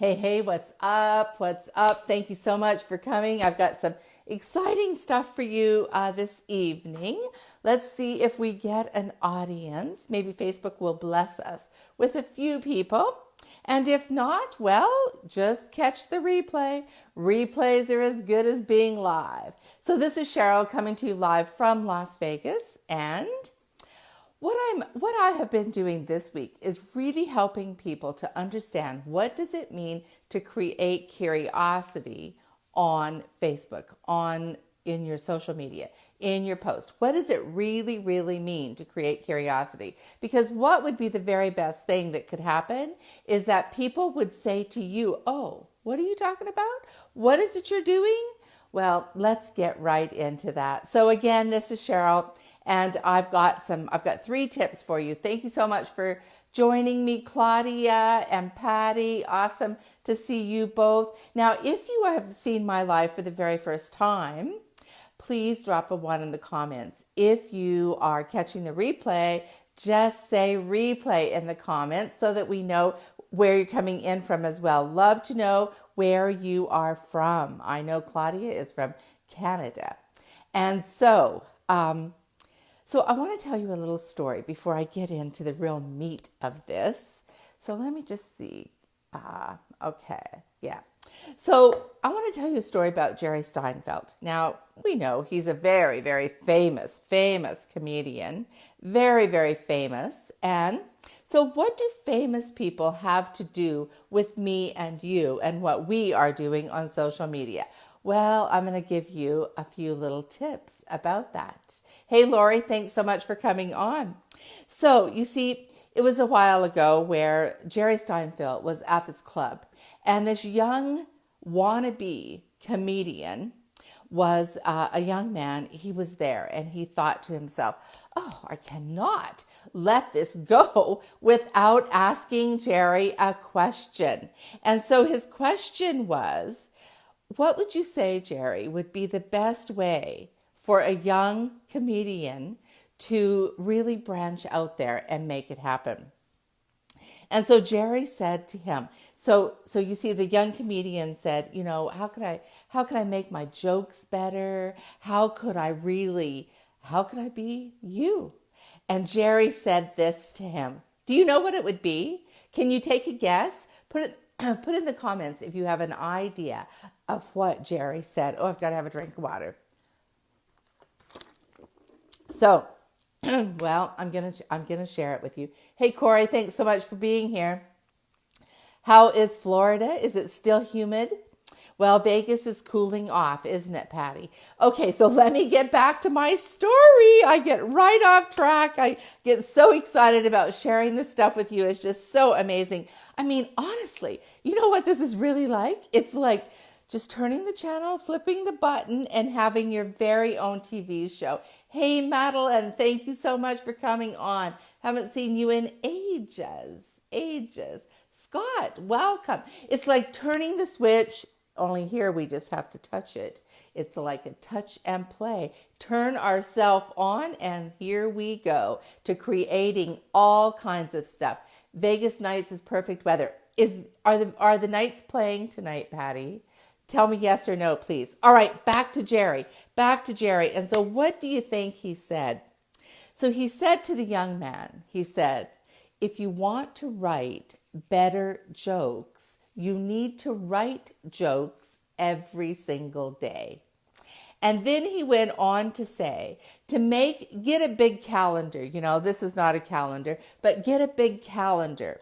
Hey, what's up? What's up? Thank you so much for coming. I've got some exciting stuff for you this evening. Let's see if we get an audience. Maybe Facebook will bless us with a few people. And if not, well, just catch the replay. Replays are as good as being live. So this is Sherial coming to you live from Las Vegas, and what I have been doing this week is really helping people to understand what does it mean to create curiosity on Facebook, in your social media, in your post. What does it really, really mean to create curiosity? Because what would be the very best thing that could happen is that people would say to you, "Oh, what are you talking about? What is it you're doing?" Well, let's get right into that. So again, this is Sherial. And I've got 3 tips for you. Thank you so much for joining me, Claudia and Patty. Awesome to see you both. Now, if you have seen my live for the very first time, please drop a 1 in the comments. If you are catching the replay, just say replay in the comments so that we know where you're coming in from as well. Love to know where you are from. I know Claudia is from Canada. And so I want to tell you a little story before I get into the real meat of this. So let me just see. Okay, yeah. So I want to tell you a story about Jerry Seinfeld. Now, we know he's a very, very famous comedian. Very, very famous. And so what do famous people have to do with me and you and what we are doing on social media? Well, I'm going to give you a few little tips about that. Hey, Lori, thanks so much for coming on. So, you see, it was a while ago where Jerry Seinfeld was at this club, and this young wannabe comedian was a young man. He was there, and he thought to himself, "Oh, I cannot let this go without asking Jerry a question." And so his question was, "What would you say, Jerry, would be the best way for a young comedian to really branch out there and make it happen?" And so Jerry said to him, so you see, the young comedian said, how could I make my jokes better? How could I be you? And Jerry said this to him. Do you know what it would be? Can you take a guess? Put in the comments if you have an idea of what Jerry said. Oh, I've got to have a drink of water. So, well, I'm gonna share it with you. Hey, Corey, thanks so much for being here. How is Florida? Is it still humid? Well, Vegas is cooling off, isn't it, Patty? Okay, so let me get back to my story. I get right off track. I get so excited about sharing this stuff with you. It's just so amazing. I mean, honestly, you know what this is really like? It's like just turning the channel, flipping the button, and having your very own TV show. Hey, Madeline, thank you so much for coming on. Haven't seen you in ages. Scott, welcome. It's like turning the switch, only here we just have to touch it. It's like a touch and play. Turn ourselves on, and here we go to creating all kinds of stuff. Vegas nights is perfect weather. Are the Knights playing tonight, Patty? Tell me yes or no, please. All right, back to Jerry. And so what do you think he said? So he said to the young man, he said, "If you want to write better jokes, you need to write jokes every single day." And then he went on to say, get a big calendar. This is not a calendar, but get a big calendar.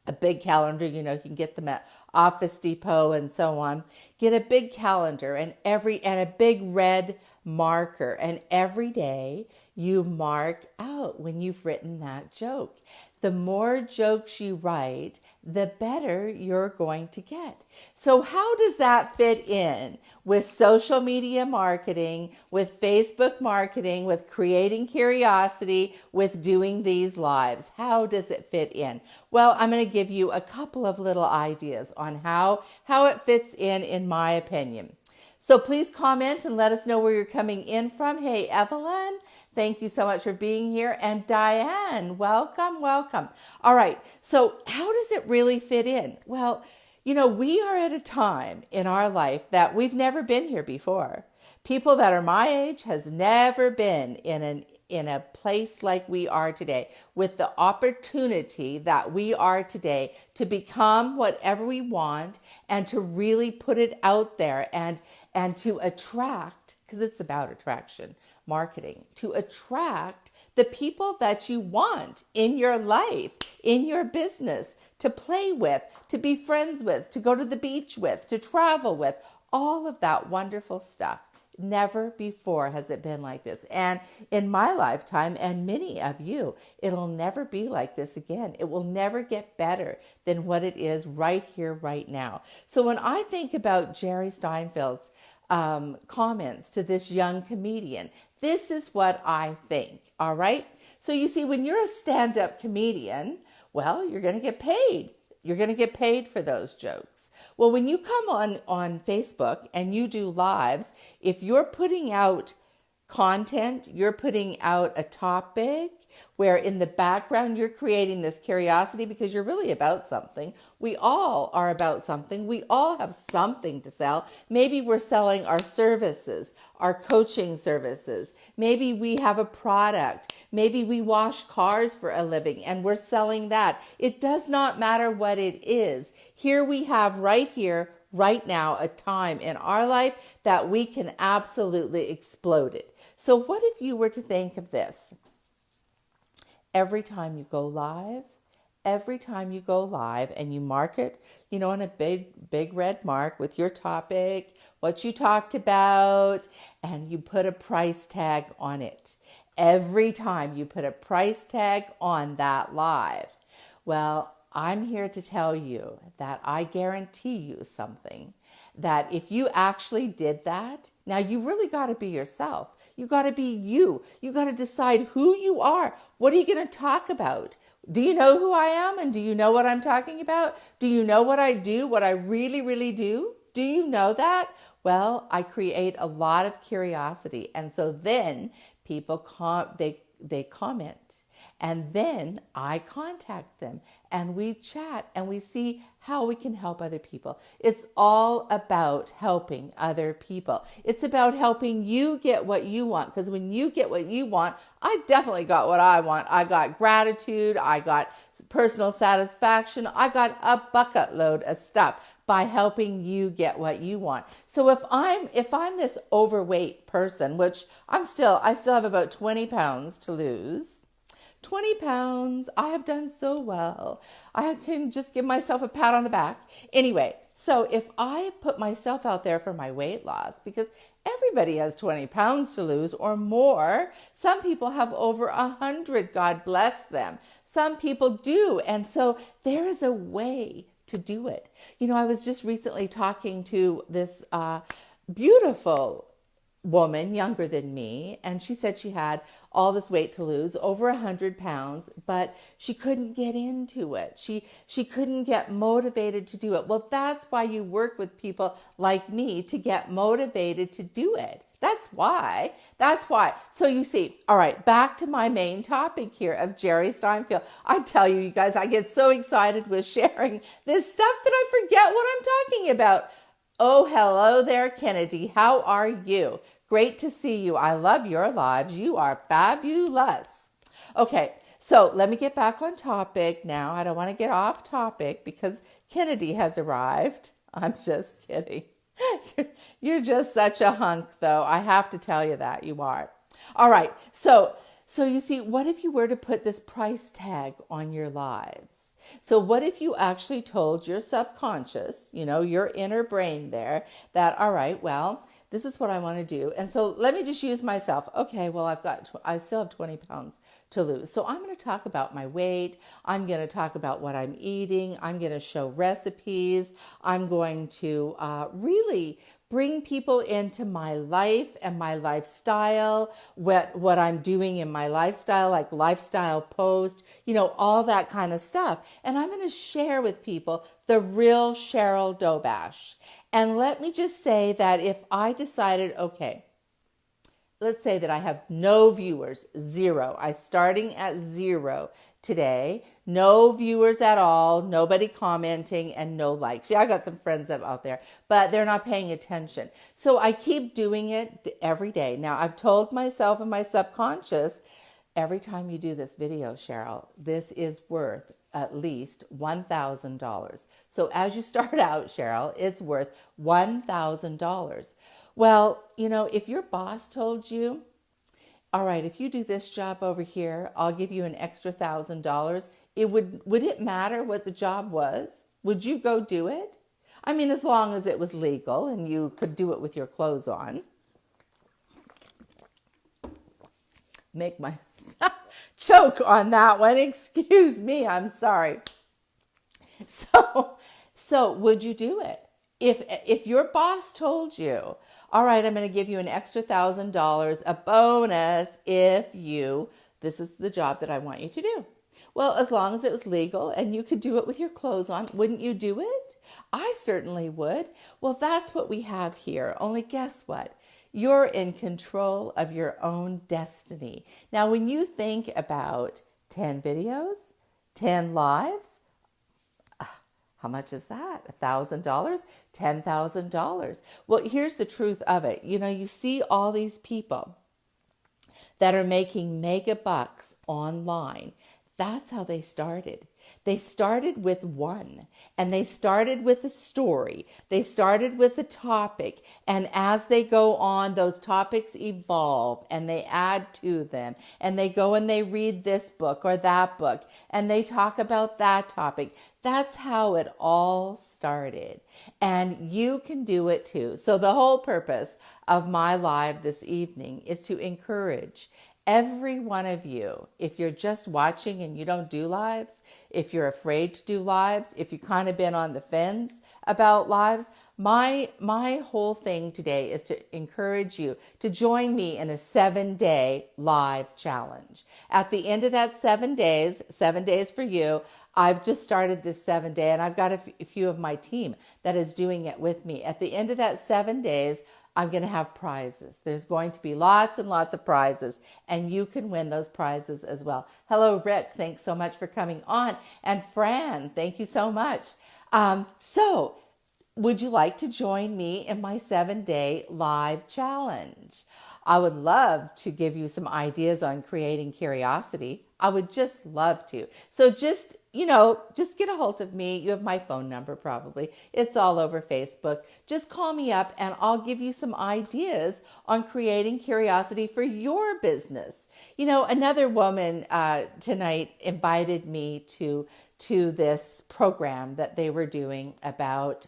A big calendar, you can get them at Office Depot and so on. Get a big calendar and a big red marker. And every day you mark out when you've written that joke. The more jokes you write, the better you're going to get. So how does that fit in with social media marketing, with Facebook marketing, with creating curiosity, with doing these lives? How does it fit in? Well, I'm going to give you a couple of little ideas on how it fits in my opinion. So please comment and let us know where you're coming in from. Hey, Evelyn, thank you so much for being here. And Diane, welcome. All right, so how does it really fit in? Well, We are at a time in our life that we've never been here before. People that are my age has never been in a place like we are today, with the opportunity that we are today to become whatever we want and to really put it out there and to attract, because it's about attraction, marketing, to attract the people that you want in your life, in your business, to play with, to be friends with, to go to the beach with, to travel with, all of that wonderful stuff. Never before has it been like this. And in my lifetime, and many of you, it'll never be like this again. It will never get better than what it is right here, right now. So when I think about Jerry Seinfeld's comments to this young comedian, this is what I think, all right? So you see, when you're a stand-up comedian, well, you're going to get paid. You're going to get paid for those jokes. Well, when you come on Facebook and you do lives, if you're putting out content, you're putting out a topic where in the background you're creating this curiosity because you're really about something. We all are about something. We all have something to sell. Maybe we're selling our services, our coaching services. Maybe we have a product. Maybe we wash cars for a living and we're selling that. It does not matter what it is. Here we have right here, right now, a time in our life that we can absolutely explode it. So what if you were to think of this? Every time you go live and you mark it, on a big red mark with your topic, what you talked about, and you put a price tag on it. Every time you put a price tag on that live. Well, I'm here to tell you that I guarantee you something, that if you actually did that, now you really got to be yourself. You got to be you. You got to decide who you are. What are you going to talk about? Do you know who I am? And do you know what I'm talking about? Do you know what I do? What I really, really do? Do you know that? Well, I create a lot of curiosity. And so then people they comment. And then I contact them and we chat and we see how we can help other people. It's all about helping other people. It's about helping you get what you want. Because when you get what you want, I definitely got what I want. I got gratitude. I got personal satisfaction. I got a bucket load of stuff by helping you get what you want. So if I'm this overweight person, which I still have about 20 pounds to lose. 20 pounds. I have done so well. I can just give myself a pat on the back. Anyway, so if I put myself out there for my weight loss, because everybody has 20 pounds to lose or more. Some people have over 100, God bless them. Some people do. And so there is a way to do it. I was just recently talking to this beautiful woman younger than me, and she said she had all this weight to lose, over 100 pounds, but she couldn't get into it. She couldn't get motivated to do it. Well, that's why you work with people like me, to get motivated to do it. That's why. So you see, all right, back to my main topic here of Jerry Seinfeld. I tell you guys, I get so excited with sharing this stuff that I forget what I'm talking about. Oh, hello there, Kennedy. How are you? Great to see you. I love your lives. You are fabulous. Okay, so let me get back on topic now. I don't want to get off topic because Kennedy has arrived. I'm just kidding. You're just such a hunk, though. I have to tell you that you are. All right, so you see, what if you were to put this price tag on your lives? So what if you actually told your subconscious, your inner brain there, that, all right, well, this is what I want to do. And so let me just use myself. Okay, well, I still have 20 pounds to lose. So I'm going to talk about my weight. I'm going to talk about what I'm eating. I'm going to show recipes. I'm going to really bring people into my life and my lifestyle, what I'm doing in my lifestyle, like lifestyle post, all that kind of stuff. And I'm going to share with people the real Sherial Dobash. And let me just say that if I decided, okay, let's say that I have no viewers, zero. I'm starting at zero today. no viewers at all, nobody commenting, and no likes. Yeah, I got some friends out there, but they're not paying attention. So I keep doing it every day. Now, I've told myself in my subconscious, every time you do this video, Sherial, this is worth at least $1,000. So as you start out, Sherial, it's worth $1,000. Well, if your boss told you, all right, if you do this job over here, I'll give you an extra $1,000. Would it matter what the job was? Would you go do it? I mean, as long as it was legal and you could do it with your clothes on. Make my choke on that one. Excuse me. I'm sorry. So would you do it? If your boss told you, all right, I'm going to give you an extra $1,000, a bonus this is the job that I want you to do. Well, as long as it was legal and you could do it with your clothes on, wouldn't you do it? I certainly would. Well, that's what we have here. Only guess what? You're in control of your own destiny. Now, when you think about 10 videos, 10 lives, how much is that? $1,000? $10,000. Well, here's the truth of it. You see all these people that are making mega bucks online. That's how they started. They started with one, and they started with a story. They started with a topic, and as they go on, those topics evolve, and they add to them, and they go and they read this book or that book, and they talk about that topic. That's how it all started, and you can do it too. So the whole purpose of my live this evening is to encourage every one of you. If you're just watching and you don't do lives, if you're afraid to do lives, if you've kind of been on the fence about lives, my whole thing today is to encourage you to join me in a 7-day live challenge. At the end of that 7 days for you, I've just started this 7-day, and I've got a few of my team that is doing it with me. At the end of that 7 days, I'm going to have prizes. There's going to be lots and lots of prizes, and you can win those prizes as well. Hello, Rick. Thanks so much for coming on. And Fran, thank you so much. So would you like to join me in my 7-day live challenge? I would love to give you some ideas on creating curiosity. I would just love to. So just get a hold of me. You have my phone number probably. It's all over Facebook. Just call me up and I'll give you some ideas on creating curiosity for your business. Another woman tonight invited me to this program that they were doing about,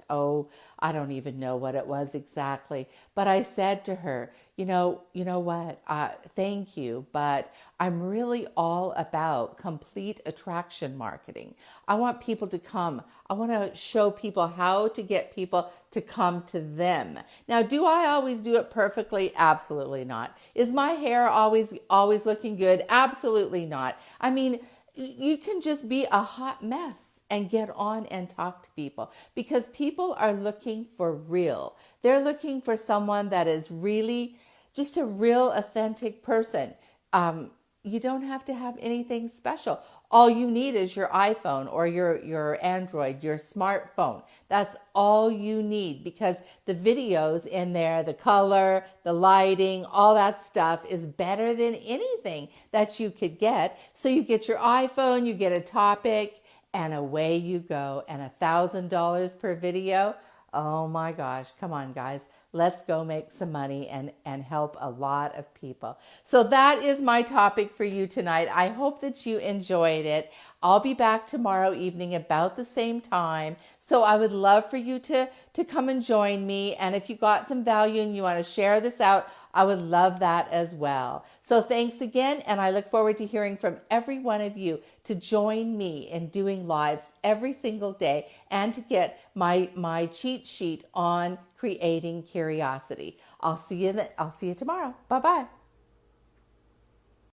I don't even know what it was exactly. But I said to her, you know what? Thank you, but I'm really all about complete attraction marketing. I want people to come. I want to show people how to get people to come to them. Now, do I always do it perfectly? Absolutely not. Is my hair always looking good? Absolutely not. I mean, you can just be a hot mess and get on and talk to people because people are looking for real. They're looking for someone that is really just a real authentic person. You don't have to have anything special. All you need is your iPhone or your Android, your smartphone. That's all you need because the videos in there, the color, the lighting, all that stuff is better than anything that you could get. So you get your iPhone, you get a topic, and away you go. And $1,000 per video. Oh my gosh. Come on, guys. Let's go make some money and help a lot of people. So that is my topic for you tonight. I hope that you enjoyed it. I'll be back tomorrow evening about the same time. So I would love for you to come and join me. And if you got some value and you want to share this out, I would love that as well. So thanks again. And I look forward to hearing from every one of you to join me in doing lives every single day and to get my cheat sheet on creating curiosity. I'll see you tomorrow. Bye-bye.